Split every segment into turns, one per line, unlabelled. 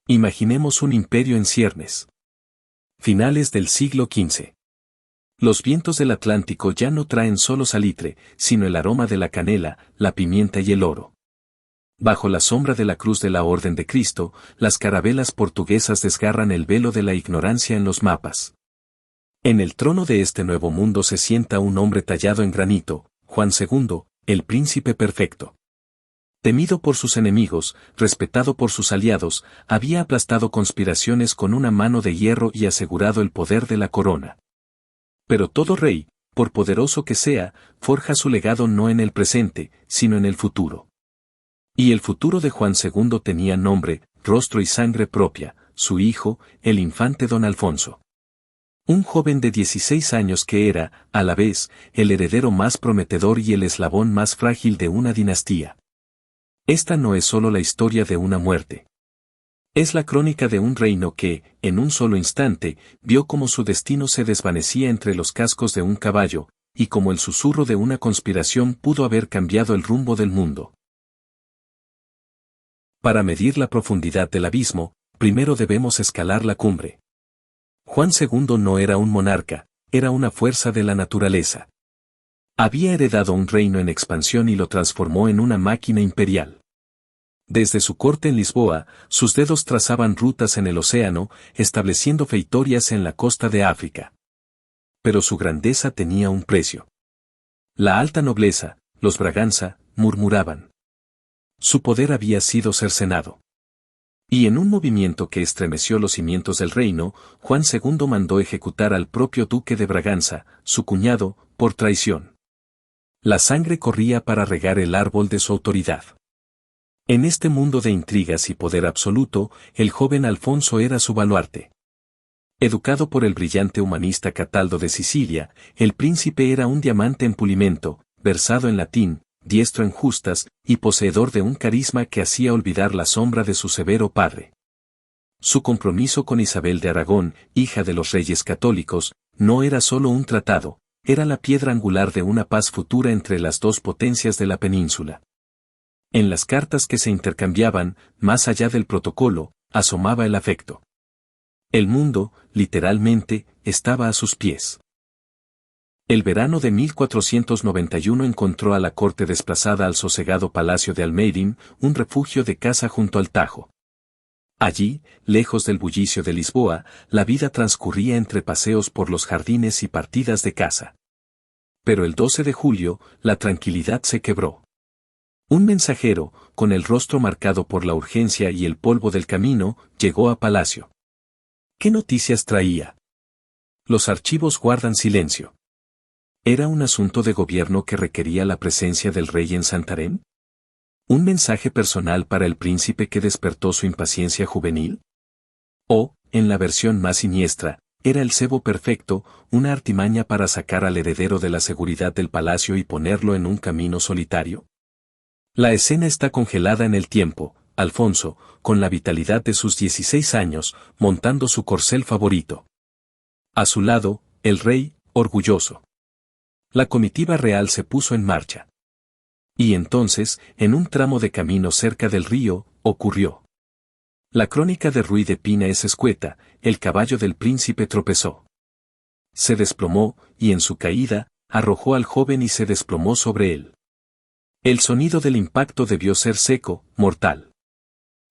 Imaginemos un imperio en ciernes. Finales del siglo XV. Los vientos del Atlántico ya no traen solo salitre, sino el aroma de la canela, la pimienta y el oro. Bajo la sombra de la cruz de la Orden de Cristo, las carabelas portuguesas desgarran el velo de la ignorancia en los mapas. En el trono de este nuevo mundo se sienta un hombre tallado en granito, Juan II, el príncipe perfecto. Temido por sus enemigos, respetado por sus aliados, había aplastado conspiraciones con una mano de hierro y asegurado el poder de la corona. Pero todo rey, por poderoso que sea, forja su legado no en el presente, sino en el futuro. Y el futuro de Juan II tenía nombre, rostro y sangre propia, su hijo, el infante don Alfonso. Un joven de 16 años que era, a la vez, el heredero más prometedor y el eslabón más frágil de una dinastía. Esta no es solo la historia de una muerte. Es la crónica de un reino que, en un solo instante, vio cómo su destino se desvanecía entre los cascos de un caballo, y como el susurro de una conspiración pudo haber cambiado el rumbo del mundo. Para medir la profundidad del abismo, primero debemos escalar la cumbre. Juan II no era un monarca, era una fuerza de la naturaleza. Había heredado un reino en expansión y lo transformó en una máquina imperial. Desde su corte en Lisboa, sus dedos trazaban rutas en el océano, estableciendo feitorias en la costa de África. Pero su grandeza tenía un precio. La alta nobleza, los Braganza, murmuraban. Su poder había sido cercenado. Y en un movimiento que estremeció los cimientos del reino, Juan II mandó ejecutar al propio duque de Braganza, su cuñado, por traición. La sangre corría para regar el árbol de su autoridad. En este mundo de intrigas y poder absoluto, el joven Alfonso era su baluarte. Educado por el brillante humanista Cataldo de Sicilia, el príncipe era un diamante en pulimento, versado en latín, diestro en justas, y poseedor de un carisma que hacía olvidar la sombra de su severo padre. Su compromiso con Isabel de Aragón, hija de los reyes católicos, no era solo un tratado, era la piedra angular de una paz futura entre las dos potencias de la península. En las cartas que se intercambiaban, más allá del protocolo, asomaba el afecto. El mundo, literalmente, estaba a sus pies. El verano de 1491 encontró a la corte desplazada al sosegado palacio de Almeirim, un refugio de caza junto al Tajo. Allí, lejos del bullicio de Lisboa, la vida transcurría entre paseos por los jardines y partidas de caza. Pero el 12 de julio, la tranquilidad se quebró. Un mensajero, con el rostro marcado por la urgencia y el polvo del camino, llegó a palacio. ¿Qué noticias traía? Los archivos guardan silencio. ¿Era un asunto de gobierno que requería la presencia del rey en Santarém? ¿Un mensaje personal para el príncipe que despertó su impaciencia juvenil? ¿O, en la versión más siniestra, era el cebo perfecto, una artimaña para sacar al heredero de la seguridad del palacio y ponerlo en un camino solitario? La escena está congelada en el tiempo, Alfonso, con la vitalidad de sus 16 años, montando su corcel favorito. A su lado, el rey, orgulloso. La comitiva real se puso en marcha. Y entonces, en un tramo de camino cerca del río, ocurrió. La crónica de Ruy de Pina es escueta, el caballo del príncipe tropezó. Se desplomó, y en su caída, arrojó al joven y se desplomó sobre él. El sonido del impacto debió ser seco, mortal.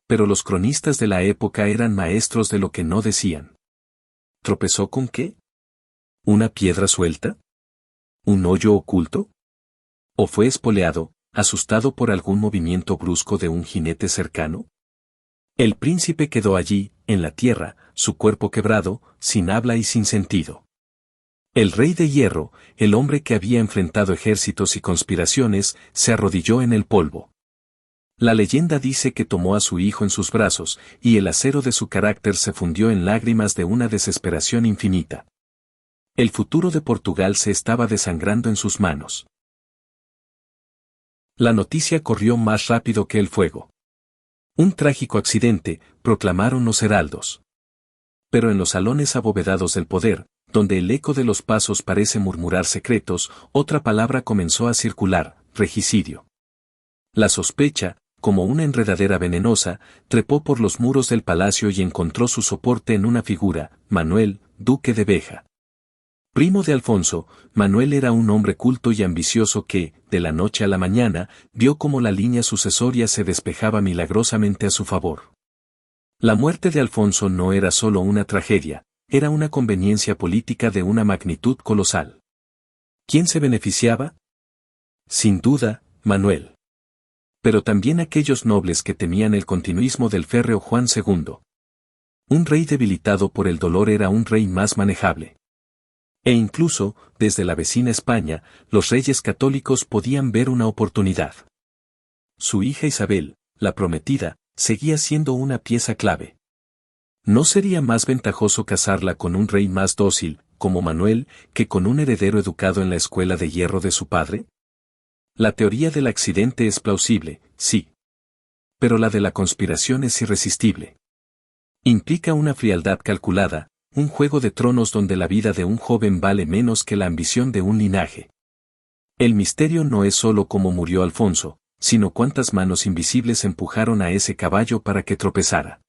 Pero los cronistas de la época eran maestros de lo que no decían. ¿Tropezó con qué? ¿Una piedra suelta? ¿Un hoyo oculto? ¿O fue espoleado, asustado por algún movimiento brusco de un jinete cercano? El príncipe quedó allí, en la tierra, su cuerpo quebrado, sin habla y sin sentido. El rey de hierro, el hombre que había enfrentado ejércitos y conspiraciones, se arrodilló en el polvo. La leyenda dice que tomó a su hijo en sus brazos, y el acero de su carácter se fundió en lágrimas de una desesperación infinita. El futuro de Portugal se estaba desangrando en sus manos. La noticia corrió más rápido que el fuego. Un trágico accidente, proclamaron los heraldos. Pero en los salones abovedados del poder, donde el eco de los pasos parece murmurar secretos, otra palabra comenzó a circular: regicidio. La sospecha, como una enredadera venenosa, trepó por los muros del palacio y encontró su soporte en una figura, Manuel, duque de Béjar. Primo de Alfonso, Manuel era un hombre culto y ambicioso que, de la noche a la mañana, vio cómo la línea sucesoria se despejaba milagrosamente a su favor. La muerte de Alfonso no era solo una tragedia, era una conveniencia política de una magnitud colosal. ¿Quién se beneficiaba? Sin duda, Manuel. Pero también aquellos nobles que temían el continuismo del férreo Juan II. Un rey debilitado por el dolor era un rey más manejable. E incluso, desde la vecina España, los reyes católicos podían ver una oportunidad. Su hija Isabel, la prometida, seguía siendo una pieza clave. ¿No sería más ventajoso casarla con un rey más dócil, como Manuel, que con un heredero educado en la escuela de hierro de su padre? La teoría del accidente es plausible, sí. Pero la de la conspiración es irresistible. Implica una frialdad calculada, un juego de tronos donde la vida de un joven vale menos que la ambición de un linaje. El misterio no es solo cómo murió Alfonso, sino cuántas manos invisibles empujaron a ese caballo para que tropezara.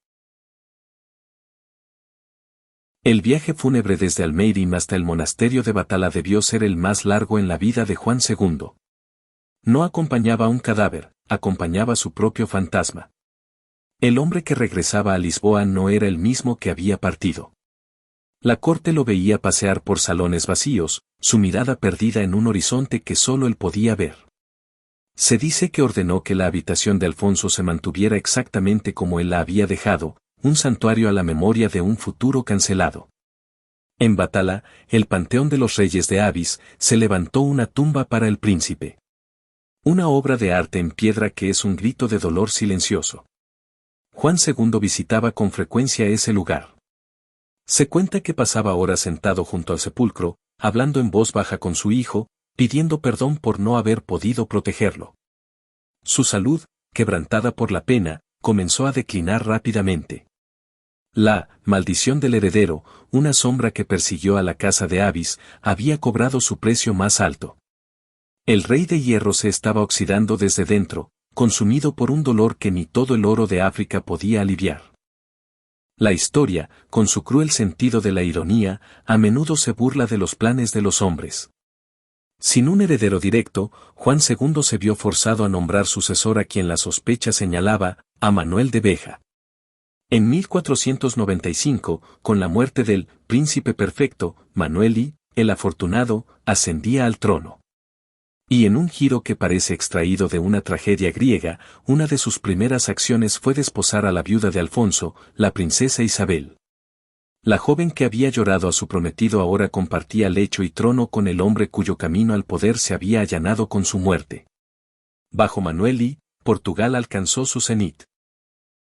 El viaje fúnebre desde Almeirim hasta el monasterio de Batalha debió ser el más largo en la vida de Juan II. No acompañaba un cadáver, acompañaba su propio fantasma. El hombre que regresaba a Lisboa no era el mismo que había partido. La corte lo veía pasear por salones vacíos, su mirada perdida en un horizonte que solo él podía ver. Se dice que ordenó que la habitación de Alfonso se mantuviera exactamente como él la había dejado, un santuario a la memoria de un futuro cancelado. En Batalha, el panteón de los reyes de Avis, se levantó una tumba para el príncipe. Una obra de arte en piedra que es un grito de dolor silencioso. Juan II visitaba con frecuencia ese lugar. Se cuenta que pasaba horas sentado junto al sepulcro, hablando en voz baja con su hijo, pidiendo perdón por no haber podido protegerlo. Su salud, quebrantada por la pena, comenzó a declinar rápidamente. La maldición del heredero, una sombra que persiguió a la casa de Avis, había cobrado su precio más alto. El rey de hierro se estaba oxidando desde dentro, consumido por un dolor que ni todo el oro de África podía aliviar. La historia, con su cruel sentido de la ironía, a menudo se burla de los planes de los hombres. Sin un heredero directo, Juan II se vio forzado a nombrar sucesor a quien la sospecha señalaba, a Manuel de Béjar. En 1495, con la muerte del príncipe perfecto, Manuel I, el afortunado, ascendía al trono. Y en un giro que parece extraído de una tragedia griega, una de sus primeras acciones fue desposar a la viuda de Alfonso, la princesa Isabel. La joven que había llorado a su prometido ahora compartía lecho y trono con el hombre cuyo camino al poder se había allanado con su muerte. Bajo Manuel I, Portugal alcanzó su cenit.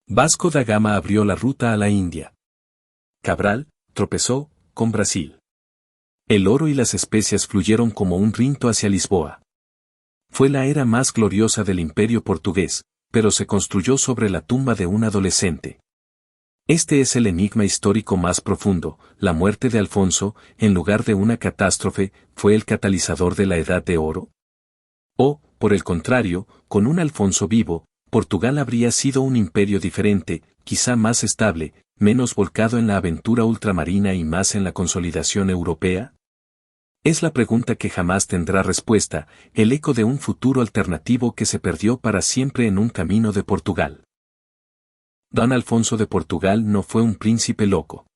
Vasco da Gama abrió la ruta a la India. Cabral tropezó con Brasil. El oro y las especias fluyeron como un rinto hacia Lisboa. Fue la era más gloriosa del imperio portugués, pero se construyó sobre la tumba de un adolescente. Este es el enigma histórico más profundo. La muerte de Alfonso, en lugar de una catástrofe, ¿fue el catalizador de la Edad de Oro? O, por el contrario, con un Alfonso vivo, Portugal habría sido un imperio diferente, quizá más estable, menos volcado en la aventura ultramarina y más en la consolidación europea? Es la pregunta que jamás tendrá respuesta, el eco de un futuro alternativo que se perdió para siempre en un camino de Portugal. Don Alfonso de Portugal no fue un príncipe loco.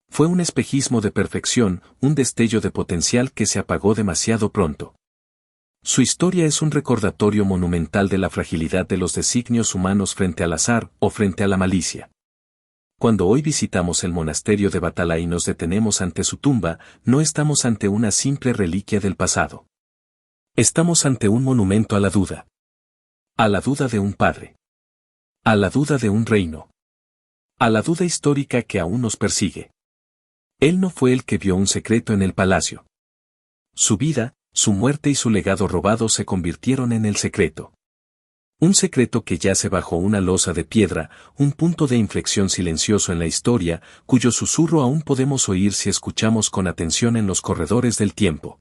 Fue un espejismo de perfección, un destello de potencial que se apagó demasiado pronto. Su historia es un recordatorio monumental de la fragilidad de los designios humanos frente al azar o frente a la malicia. Cuando hoy visitamos el monasterio de Batalha y nos detenemos ante su tumba, no estamos ante una simple reliquia del pasado. Estamos ante un monumento a la duda. A la duda de un padre. A la duda de un reino. A la duda histórica que aún nos persigue. Él no fue el que vio un secreto en el palacio. Su vida, su muerte y su legado robado se convirtieron en el secreto. Un secreto que yace bajo una losa de piedra, un punto de inflexión silencioso en la historia, cuyo susurro aún podemos oír si escuchamos con atención en los corredores del tiempo.